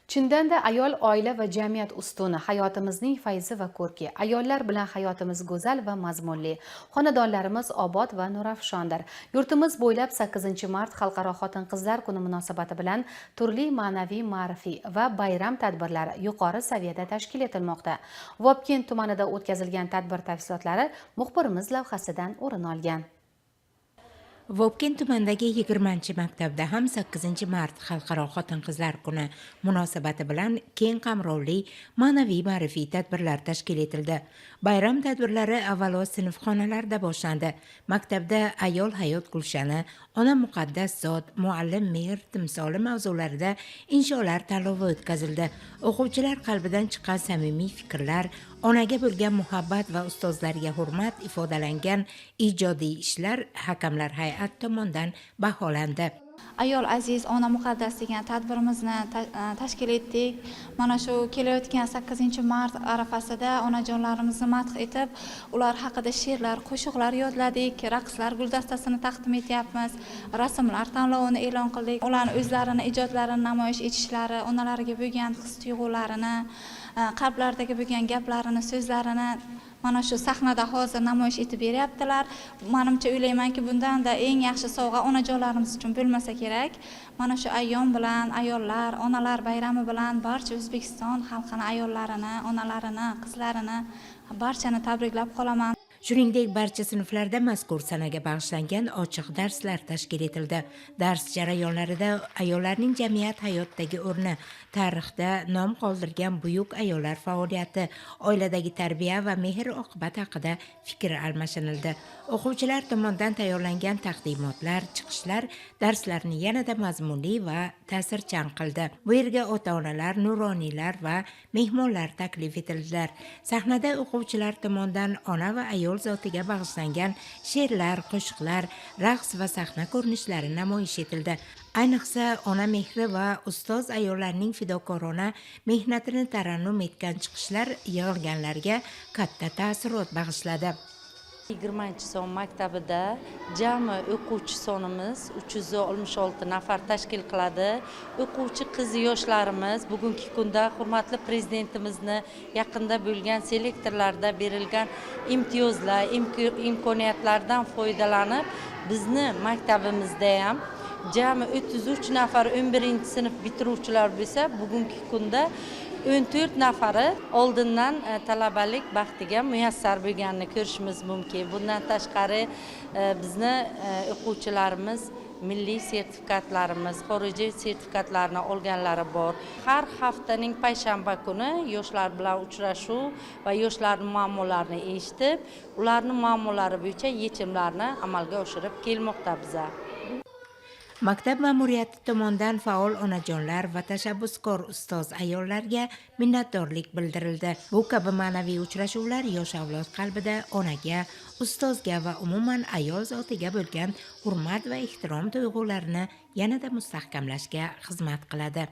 Chindanda ayol oila va jamiyat ustuni, hayotimizning fayzi va ko'rki. Ayollar bilan hayotimiz go'zal va mazmunli. Xonadonlarimiz obod va nurafshondir. Yurtimiz bo'ylab 8-mart Xalqaro xotin-qizlar kuni munosabati bilan turli ma'naviy, ma'rifiy va bayram tadbirlari yuqori saviyada tashkil etilmoqda. Vobkent tumanida o'tkazilgan tadbir tafsilotlari muxbirimiz lavhasidan o'rin olgan. Vobkent tumanidagi 20-maktabda ham 8-mart Xalqaro xotin-qizlar kuni munosabati bilan keng qamrovli ma'naviy ma'rifiy tadbirlar tashkil etildi. Bayram tadbirlari avvalo sinfxonalarda boshlandi. Maktabda ayol hayot gulshani, ona muqaddas zot, muallim mehr timsoli mavzularida insholar tanlovi o'tkazildi. O'quvchilar qalbidan chiqqan samimiy fikrlar, onaga bo'lgan muhabbat va ustozlarga hurmat ifodalangan ijodiy ishlar hakamlar hay'at tomonidan baholandi. Ayol aziz, ona muqaddas degan tadbirimizni tashkil etdik. Mana shu kelayotgan 8-mart arafasida onajonlarimizni madh etib, ular haqida she'rlar, qo'shiqlar yodladik, raqslar guldastasini taqdim etyapmiz, rasmlar tanlovini e'lon qildik. Ularning o'zlarini ijodlarini namoyish etishlari, onalariga bo'lgan his-tuyg'ularini, qalblaridagi bo'lgan gaplarini, so'zlarini mana shu sahnada hozir namoyish etib beryaptilar. Menimcha o'ylaymanki, bundan-da eng yaxshi sovg'a onajonlarimiz uchun bo'lmasa kerak. Mana shu ayyom bilan, ayollar, onalar bayrami bilan barcha O'zbekiston xalqini, ayollarini, onalarini, qizlarini barchani tabriklab qolaman. Shuningdek, barcha sinflarda mazkur sanaga bag'ishlangan ochiq darslar tashkil etildi. Dars jarayonlarida ayollarning jamiyat hayotdagi o'rni, tarixda nom qoldirgan buyuk ayollar faoliyati, oiladagi tarbiya va mehr-oqibat haqida fikr almashinildi. O'quvchilar tomonidan tayyorlangan taqdimotlar, chiqishlar darslarni yanada mazmunli va ta'sirchan qildi. Bu yerga ota-onalar, nuroniylar va mehmonlar taklif etildilar. Sahnada o'quvchilar tomonidan ona va ayol zotiga bag'ishlangan she'rlar, qo'shiqlar, raqs va sahna ko'rinishlari namoyish etildi. Ayniqsa, ona mehri va ustoz ayollarning fidokorona mehnatini tarannum etgan chiqishlar yig'ilganlarga katta ta'sirot bag'ishladi. 20-son maktabida jami o'quvchi sonimiz 366 nafar tashkil qiladi. O'quvchi qiz yoshlarimiz bugungi kunda hurmatli prezidentimizni yaqinda bo'lgan selektorlarda berilgan imtiyozlar, imkoniyatlardan foydalanib, bizni maktabimizda ham jami 33 nafar 11-sinf bitiruvchilar bo'lsa, bugungi kunda 14 nafari oldindan talabalik baxtiga muyassar bo'lganini ko'rishimiz mumkin. Bundan tashqari bizni o'quvchilarimiz milliy sertifikatlarimiz, xorijiy sertifikatlarni olganlari bor. Har haftaning payshanba kuni yoshlar bilan uchrashuv va yoshlarning muammolarini eshitib, ularning muammolari bo'yicha yechimlarni amalga oshirib kelmoqda biza. Maktab ma'muriyati tomonidan faol onajonlar va tashabbuskor ustoz ayollarga minnatdorlik bildirildi. Bu kabi ma'naviy uchrashuvlar yosh avlod qalbida onaga, ustozga va umuman ayol zotiga bo'lgan hurmat va ehtirom tuyg'ularini yanada mustahkamlashga xizmat qiladi.